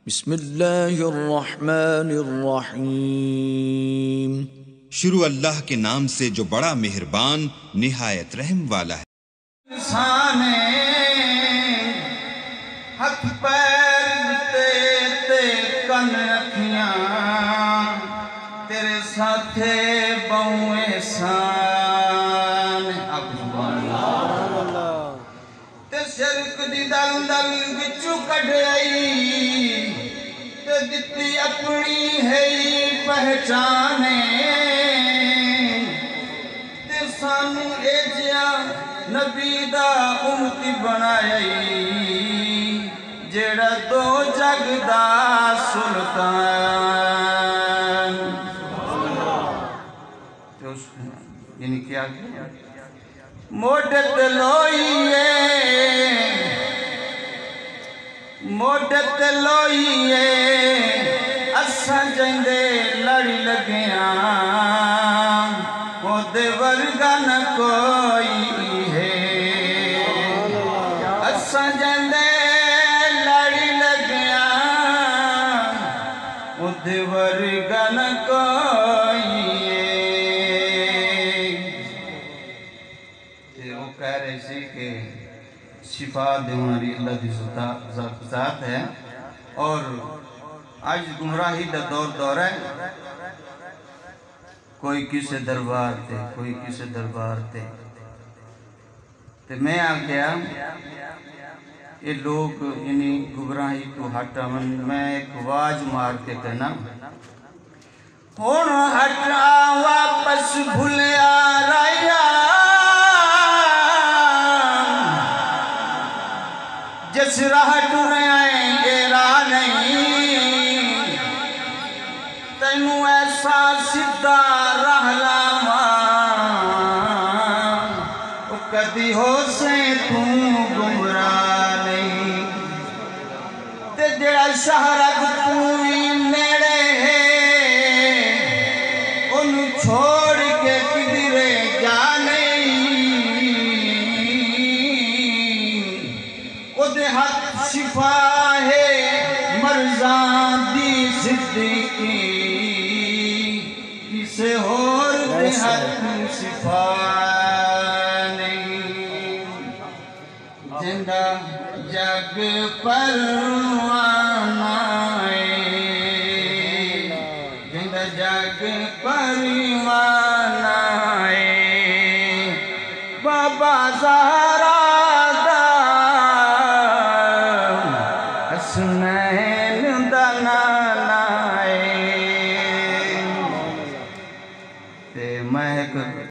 بسم اللہ الرحمن الرحیم۔ شروع اللہ کے نام سے جو بڑا مہربان نہایت رحم والا ہے۔ ہاتھ پیر تے کن رکھیاں تیرے ساتھے بہوں احسان تے شرک دی دل دل وچوں کڈ آئی تے دتی اپنی ہے پہچانے تے سانو اے جیا نبی دا امتی بنائی جڑا دو جگ دا سلطان۔ یعنی کیا کیا موڈت لوئیے اساں جندے لڑی لگیاں مودے ورگا نہ کوئی ہے۔ اساں جندے لڑی لگیاں مودے ورگا نہ کوئی ہے۔ وہ کہہ رہے سی کہ شفا دینے والی اللہ دی ذات ہے، اور آج گمراہی دا دور ہے، کوئی کسے دربار تے کوئی کسے دربار تے میں آ گیا یہ لوگ یعنی گمراہی تو ہٹا میں ایک آواز مار کے کہنا ہون ہٹا واپس بھولیا رایا جس راہ ٹرے آئیں گے راہ نہیں تینوں ایسا سدھا راہ لاواں کدی ہو سے تو گمراہ نہیں تے جڑا شہرت پوری نیڑے ہے انہوں چھوڑ کے کدھرے جا ہاتھ شفا ہے مرزاں دی صدیقی کسے اور دے ہاتھ شفا نہیں۔ زندہ جگ پروانہ زندہ جگ پروانہ بابا زہرا حسنین دا نانا تے میں